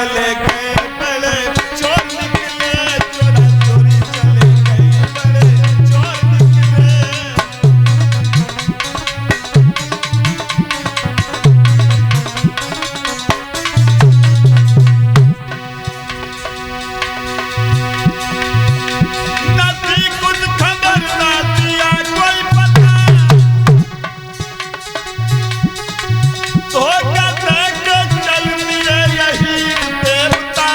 चले गए बड़े चोर निकले, चोरा चोरी चले गए बड़े चोर निकले। ना थी कुछ खबर ना दिया कोई पता, धोखा देके चल दिए यही देवता।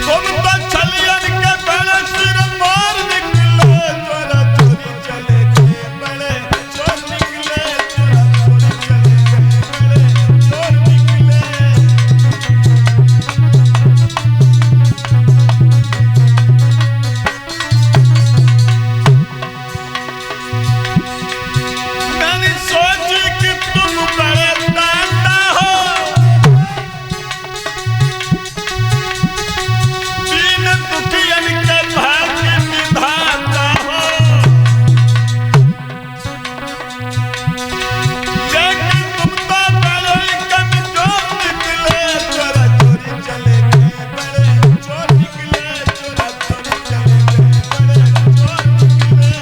तुम तो छलियन के बड़े सिर मार निकले, चोरा चोरी चले गए बड़े चोर निकले, चोरा चोरी चले गए बड़े चोर निकले। मैंने सोची कि तुम बड़े दाता हो, दीन दुखियन के भाग्य विधाता हो, लेकिन तुम तो बड़े कमजोर निकले, चोरा चोरी चले गए बड़े चोर निकले, चोरा चोरी चले गए बड़े चोर निकले।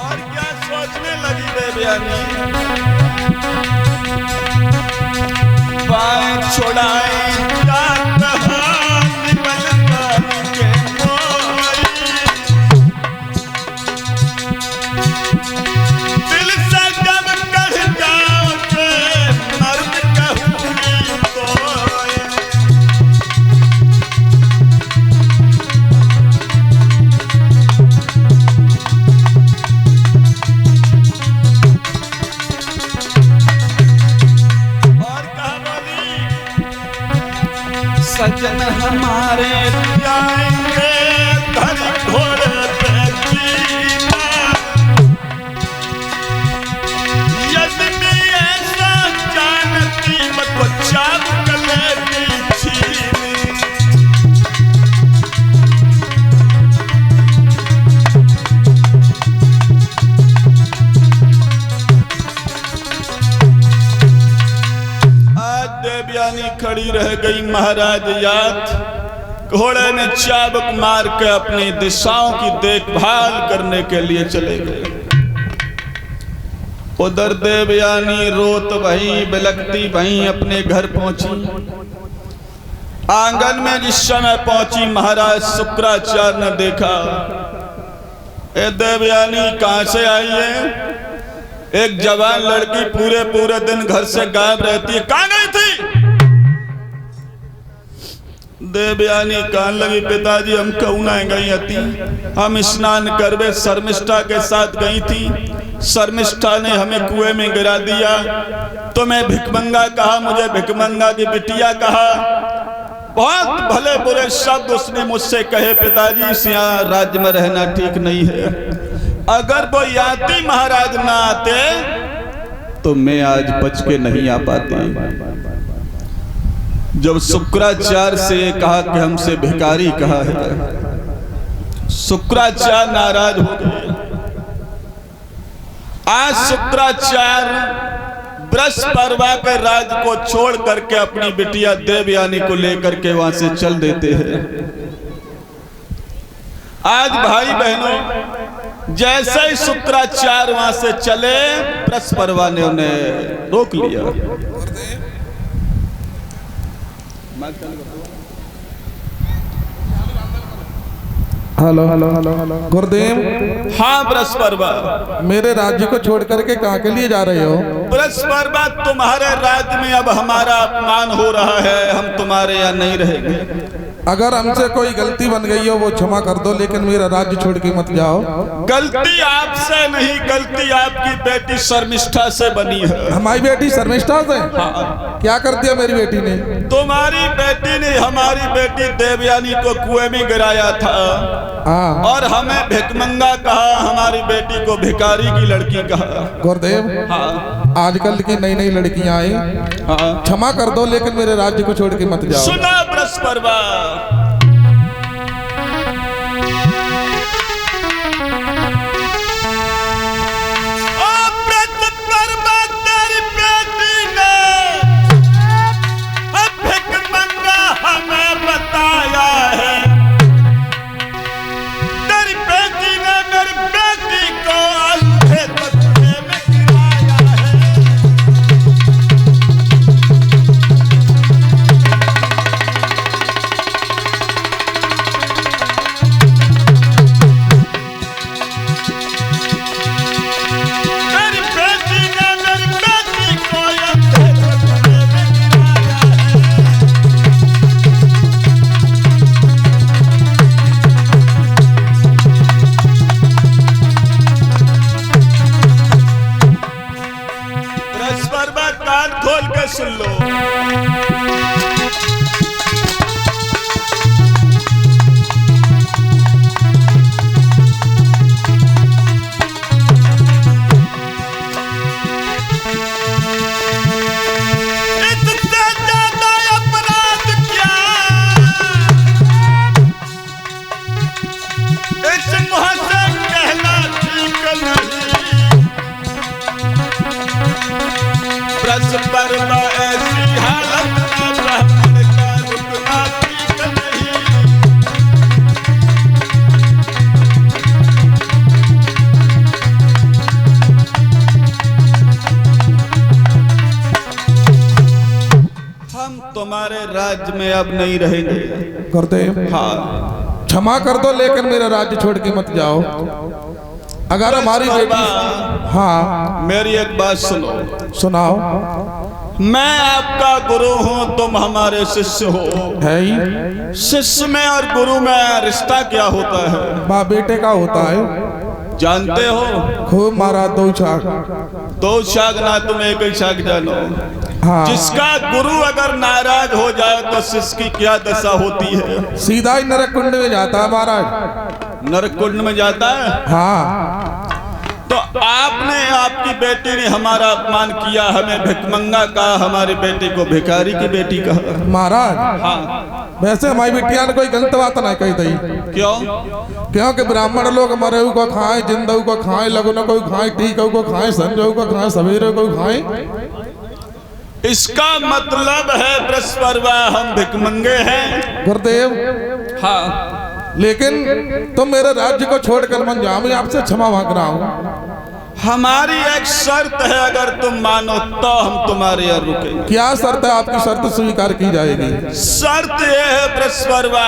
और क्या सोचने लगी देवयानी, बाएं छोड़ाए जात हाथ बलदान के मोई, दिल से जब कढ़ जाओगे मर्द कहूंगी कोई। और कहा बोली, सजन हमारे जाएंगे घर घोड़े पे जीना, यदि ऐसा जानती मत को चाब कलेगी छीनी। आज देवयानी खड़ी रह गई महाराज याद, घोड़े ने चाबुक मार के अपनी दिशाओं की देखभाल करने के लिए चले गए। उधर देवयानी रोत वहीं बिलखती वहीं अपने घर पहुंची। आंगन में जिस समय पहुंची महाराज शुक्राचार्य ने देखा, ए देवयानी कहां से आई है? एक जवान लड़की पूरे पूरे दिन घर से गायब रहती है, कहां गई थी? देवयानी कहने लगी, पिताजी हम कहूँ ना गई थी, हम स्नान करवे शर्मिष्ठा के साथ गई थी, शर्मिष्ठा ने हमें कुएं में गिरा दिया, तो मैं भिकमंगा कहा, मुझे भिकमंगा की बिटिया कहा, बहुत भले बुरे शब्द उसने मुझसे कहे। पिताजी इस यहाँ राज्य में रहना ठीक नहीं है, अगर वो याती महाराज ना आते तो मैं आज बच के नहीं आ पाती। जब शुक्राचार्य से कहा कि हमसे भिखारी कहा है, शुक्राचार्य नाराज हो गए। आज शुक्राचार्य बृहस्पति के राज को छोड़ करके अपनी बिटिया देवयानी को लेकर के वहां से चल देते हैं। आज भाई बहनों, जैसे ही शुक्राचार्य वहां से चले, बृहस्पति ने उन्हें रोक लिया। हेलो हेलो हेलो हेलो गुरुदेव। हाँ बृहस्पति, मेरे राज्य को छोड़ करके कहाँ के लिए जा रहे हो? बृहस्पति, तुम्हारे राज्य में अब हमारा अपमान हो रहा है, हम तुम्हारे यहाँ नहीं रहेंगे। अगर हमसे कोई गलती बन गई हो वो क्षमा कर दो, लेकिन मेरा राज्य छोड़ के मत जाओ। गलती आपसे नहीं, गलती आपकी बेटी शर्मिष्ठा से बनी है। हमारी बेटी शर्मिष्ठा से? हाँ। क्या कर दिया मेरी बेटी ने? तुम्हारी बेटी ने हमारी बेटी देवयानी को कुएं में गिराया था। हाँ। और हमें भिकमंगा कहा, हमारी बेटी को भिखारी की लड़की कहा। गुरुदेव, हाँ। आजकल की नई नई लड़कियां आई, हाँ। क्षमा कर दो, लेकिन मेरे राज्य को छोड़ के मत जाओ। सुना बृहस्पति, कान खोल के सुन लो। इससे ज्यादा अपराध क्या इस मुँह से कहना ठीक नहीं। ब्रज पर ऐसी हालत में ब्राह्मण का रुकना ठीक नहीं। हम तुम्हारे राज्य में अब नहीं रहेंगे। गुरुदेव हाँ, क्षमा कर दो, लेकिन मेरा राज्य छोड़ के मत जाओ। अगर हमारी बेटी, हाँ मेरी एक बात सुनो। सुनाओ। मैं आपका गुरु हूँ, तुम हमारे शिष्य हो। है ही, शिष्य में और गुरु में रिश्ता क्या होता है बाप बेटे का होता है। जानते हो? खूब मारा दो छाक। दो शाग ना तुम एक ही शाग जानो। हाँ, जिसका गुरु अगर नाराज हो जाए तो शिष्य की क्या दशा होती है? सीधा ही नरक कुंड में जाता है महाराज। नरक कुंड में जाता है। हाँ, तो आपने, आपकी बेटी ने हमारा अपमान किया, हमें भिखमंगा कहा, हमारे बेटे को भिखारी की बेटी कहा। महाराज हाँ, वैसे हमारी बिटिया ने कोई गलत बात नहीं कही थी। क्यों? क्योंकि ब्राह्मण लोग मरे को खाए, जिंदऊ को खाए, लगन को खाए, टीका को खाए, संजो को खाए, सवेरे को खाए। इसका मतलब है बृहस्पतिवा हम भिखमंगे हैं। गुरुदेव हाँ, लेकिन तुम मेरे राज्य को छोड़कर मन जाओ, मैं आपसे क्षमा मांग रहा हूँ। हमारी एक शर्त है, अगर तुम मानो तो हम तुम्हारे यहाँ रुकेंगे। क्या शर्त है? आपकी शर्त स्वीकार की जाएगी। शर्त यह है बृहस्पतिवा,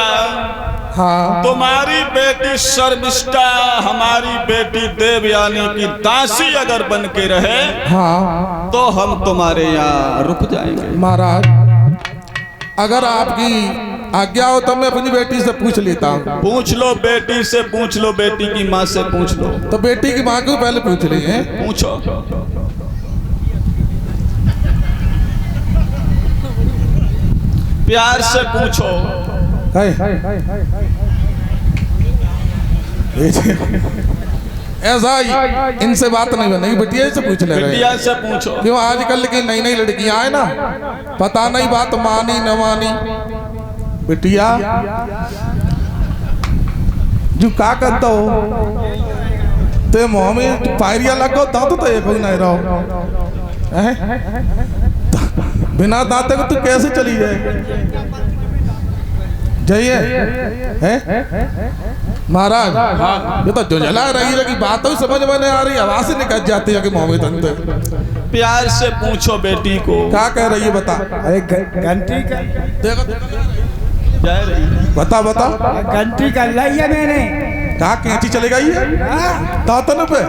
हाँ, तुम्हारी बेटी शर्मिष्ठा हमारी बेटी देवयानी की दासी अगर बन के रहे, हाँ तो हम तुम्हारे यहाँ रुक जाएंगे। महाराज, अगर आपकी आज्ञा हो तो मैं अपनी बेटी से पूछ लेता हूँ। पूछ लो, बेटी से पूछ लो, बेटी की माँ से पूछ लो। तो बेटी की माँ को पहले पूछ लिए। पूछो। प्यार से पूछो। ऐसा ही इनसे बात नहीं बनेगी, बिटिया से पूछ ले रहे। बिटिया से पूछो। क्यों आजकल की नई नई लड़कियां आए ना, पता नहीं बात मानी न मानी। बिटिया जो का करता हो ते मुंह में पायरिया लगो दांत तो एक नहीं रहो। बिना दांते को तू कैसे चली जाए? जाइए महाराज। हाँ, ये तो जो जला रही है कि बात ही समझ में नहीं आ रही, आवाज ही निकल जाती है कि मुंह में दंते। प्यार से पूछो बेटी को। क्या कह रही है बता। अरे घंटी का देखो जा रही है। बता बता। घंटी कर लाई है मैंने। कहा कैंची चले गई है? दांतन पे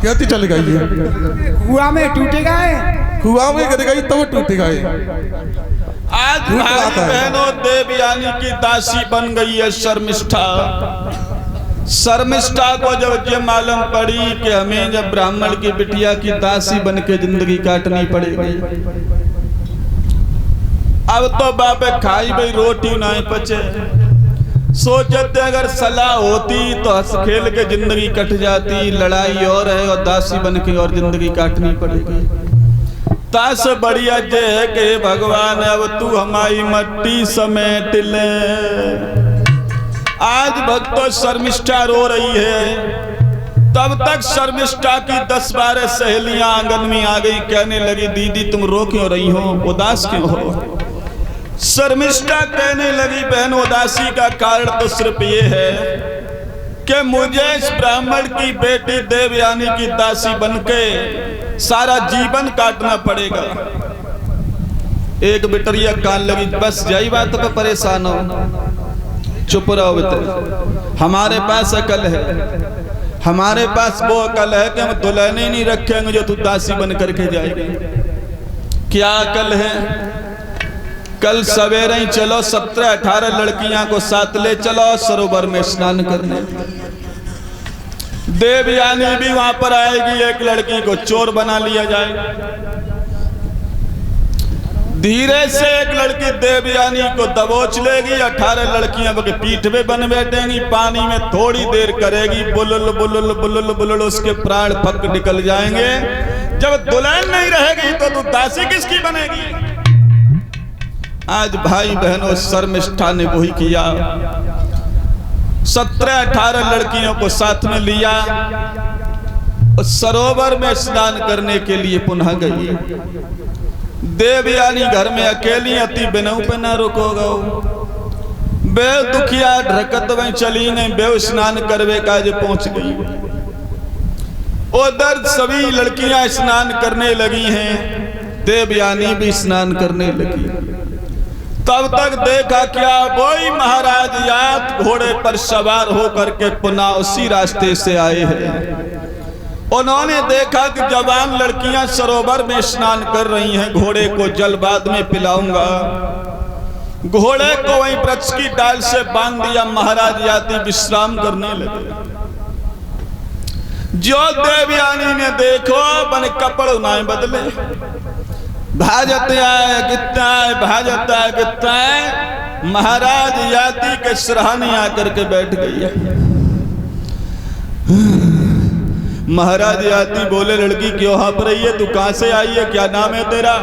कैंची चली गई है? कुआ में टूटेगा है। कुआ में गिर गई तो टूटेगा। आज भाई बहनों, देवयानी की दासी बन गई है शर्मिष्ठा। शर्मिष्ठा को जब ये मालूम पड़ी कि हमें जब ब्राह्मण की बिटिया की दासी बन के जिंदगी काटनी पड़ेगी, अब तो बापे खाई भाई रोटी नहीं पचे। सोचते अगर सलाह होती तो हंस खेल के जिंदगी कट जाती, लड़ाई और है और दासी बन के और जिंदगी काटनी पड़ेगी। तास बढ़िया जे है कि भगवान अब तू हमारी मट्टी समेट ले। आज भक्तों शर्मिष्ठा रो रही है, तब तक शर्मिष्ठा की 10-12 सहेलियां आंगन में आ गई, कहने लगी दीदी तुम रो क्यों रही हो, उदास क्यों हो? शर्मिष्ठा कहने लगी बहन उदासी का कारण तो सिर्फ ये है कि मुझे इस ब्राह्मण की बेटी देवयानी की दासी बनके सारा जीवन काटना पड़ेगा। एक बिटरिया कान लगी, बस यही बात पे परेशान हो, चुप रहो बेटे। हमारे पास अकल है, हमारे पास वो अकल है कि हम दुल्हन ही नहीं रखेंगे जो तू दासी बन करके जाएगी। क्या अकल है? कल सवेरे ही चलो, 17-18 लड़कियां को साथ ले चलो सरोवर में स्नान करने। देवयानी भी वहां पर आएगी, एक लड़की को चोर बना लिया जाएगा। धीरे से एक लड़की देवयानी को दबोच लेगी, 18 लड़कियां के पीठ पे बन बैठेंगी, पानी में थोड़ी देर करेगी, बुलुल बुलुल बुलुल बुलुल, उसके प्राण फक निकल जाएंगे। जब दुल्हन नहीं रहेगी तो तू दासी किसकी बनेगी? आज भाई बहनों शर्मिष्ठा ने वही किया, 17-18 लड़कियों को साथ में लिया, सरोवर में स्नान करने के लिए पुनः गई। देवयानी घर में अकेली अति बिनऊ पे न रुको गो, बे दुखिया ढरकत में चली ने बे स्नान करवे काज पहुंच गई। उधर सभी लड़कियां स्नान करने लगी हैं, देवयानी भी स्नान करने लगी। तब तक देखा क्या, वही महाराज यात घोड़े पर सवार होकर के पुनः उसी रास्ते से आए हैं। उन्होंने देखा कि जवान लड़कियां सरोवर में स्नान कर रही हैं, घोड़े को जल बाद में पिलाऊंगा। घोड़े को वहीं वृक्ष की डाल से बांध दिया, महाराज याती विश्राम करने लगे। जो देवयानी ने देखो बन कपड़ उनाए बदले, भाजते आए कितना है, भाजते आए कितना है, महाराज याती के सिरहाने आकर के बैठ गई है। महाराज याती बोले, लड़की क्यों हाँप रही है, तू कहां से आई है, क्या नाम है तेरा?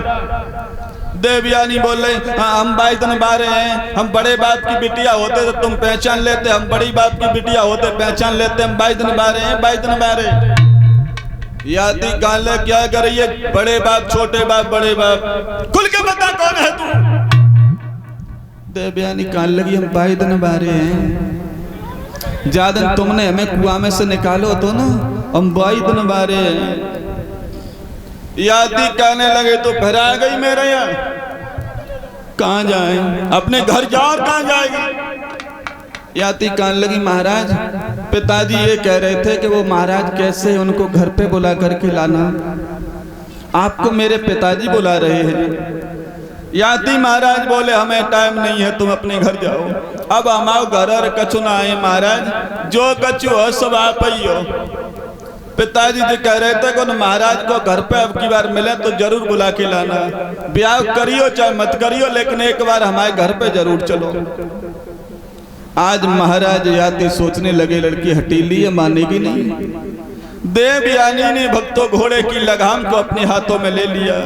देवयानी बोले, हम बाइदन बारे हैं, हम बड़े बाप की बिटिया होते तो तुम पहचान लेते, हम बड़ी बाप की बिटिया होते पहचान लेते, हम बाइदन बारे हैं, बाइदन बारे। याती काले क्या कर रही है, बड़े बाप छोटे बाप बड़े बाप, खुल के बता कौन है तू? देवयानी कान लगी, हम बाइदन बारे हैं, ज्यादा तुमने हमें कुआं में से निकालो तो ना, हम बाइदन बारे हैं। याती कहने लगे, तो फिर आ गई मेरे यहाँ, कहाँ जाए, अपने घर जाओ, कहाँ जाएगी? याती कहने लगी, महाराज पिताजी ये कह रहे थे कि वो महाराज कैसे उनको घर पे बुला करके लाना, आपको मेरे पिताजी बुला रहे हैं। याती महाराज बोले, हमें टाइम नहीं है, तुम अपने घर जाओ। अब हमारे घर कछु ना आए महाराज, जो कछु हो सब आप ही हो। पिताजी जी कह रहे थे कि महाराज को घर पे अब की बार मिले तो जरूर बुला के लाना, ब्याह करियो चाहे मत करियो, लेकिन एक बार हमारे घर पे जरूर चलो। आज महाराज याती सोचने लगे, लड़की हटीली है, मानेगी नहीं। देवयानी ने भक्तों घोड़े की लगाम को अपने हाथों में ले लिया।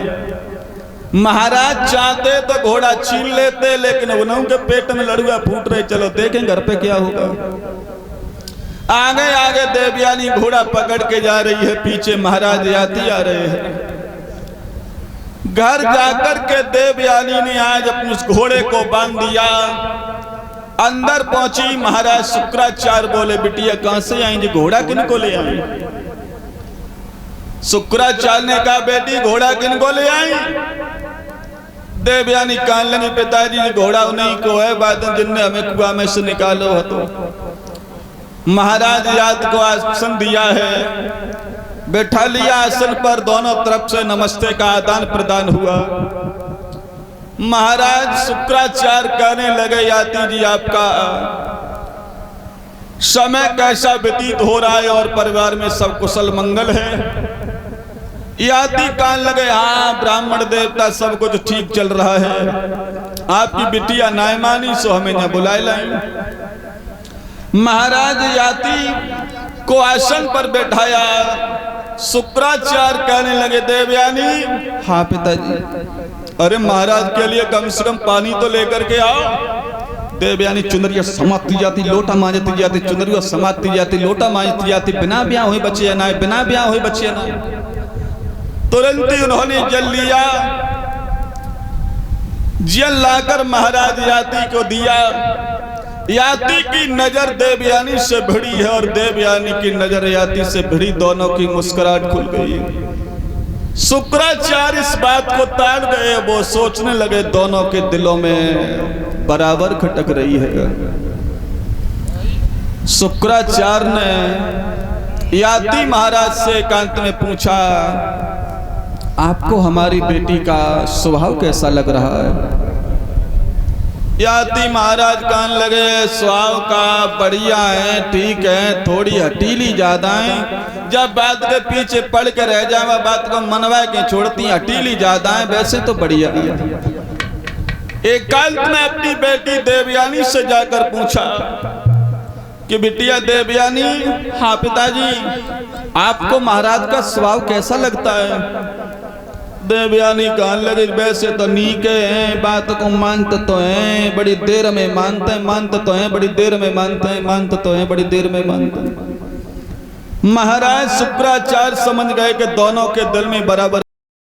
महाराज चाहते तो घोड़ा छीन लेते, लेकिन उन्हों के पेट में लड़ुआ फूट रहे, चलो देखें घर पे क्या होगा। आगे आगे देवयानी घोड़ा पकड़ के जा रही है, पीछे महाराज याती आ रहे हैं। घर जाकर के देवयानी ने आज अपने उस घोड़े को बांध दिया। अंदर पहुंची, महाराज शुक्राचार्य बोले, बिटिया कहां से आई जी, घोड़ा किनको ले आई? शुक्राचार्य ने कहा, बेटी घोड़ा किनको ले आई? देवयानी कहने लगी, पिताजी घोड़ा उन्हीं को है, बाद जिनने हमें कुआं में से निकालो हो। तो महाराज याद को आसन दिया है, बैठा लिया आसन पर, दोनों तरफ से नमस्ते का आदान प्रदान हुआ। महाराज शुक्राचार्य कहने लगे, याती जी आपका समय कैसा व्यतीत हो रहा है और परिवार में सब कुशल मंगल है? याती कहने लगे, हाँ ब्राह्मण देवता सब कुछ ठीक चल रहा है, आपकी बिटिया नायमानी सो हमें न बुलाए लाई। महाराज याती को आसन पर बैठाया। शुक्राचार्य कहने लगे, देवयानी, हाँ पिताजी। अरे महाराज के लिए कम से कम पानी तो लेकर के आओ। देवयानी चुनरिया समाती जाती, लोटा मांजती जाती, चुनरिया समाती जाती, लोटा मांजती जाती, बिना ब्याह हुए बच्चे ना, बिना ब्याह हुए बच्चे ना। तुरंत ही उन्होंने जल लिया, जल लाकर महाराज याती को दिया। याती की नजर देवयानी से भिड़ी है और देवयानी की नजर याती से भिड़ी, दोनों की मुस्कुराहट खुल गई। शुक्राचार्य इस बात को ताड़ गए, वो सोचने लगे दोनों के दिलों में बराबर खटक रही है। शुक्राचार्य ने याती महाराज से एकांत में पूछा, आपको हमारी बेटी का स्वभाव कैसा लग रहा है? याती महाराज कहने लगे, स्वभाव का बढ़िया है, ठीक है, थोड़ी हटीली ज्यादा है, जब बात के पीछे पड़ के रह जावा बात को मनवा के छोड़ती, हटीली ज्यादा है, वैसे तो बढ़िया है। एकांत में अपनी बेटी देवयानी से जाकर पूछा कि बिटिया देवयानी, हाँ पिताजी, आपको महाराज का स्वभाव कैसा लगता है? देवयानी कहने लगी, वैसे तो नीके हैं, बात को मानते तो हैं, बड़ी देर में मानते हैं, मानते तो हैं, बड़ी देर में मानते हैं, मानते तो हैं, बड़ी देर में मानते हैं। महाराज शुक्राचार्य समझ गए कि दोनों के दिल में बराबर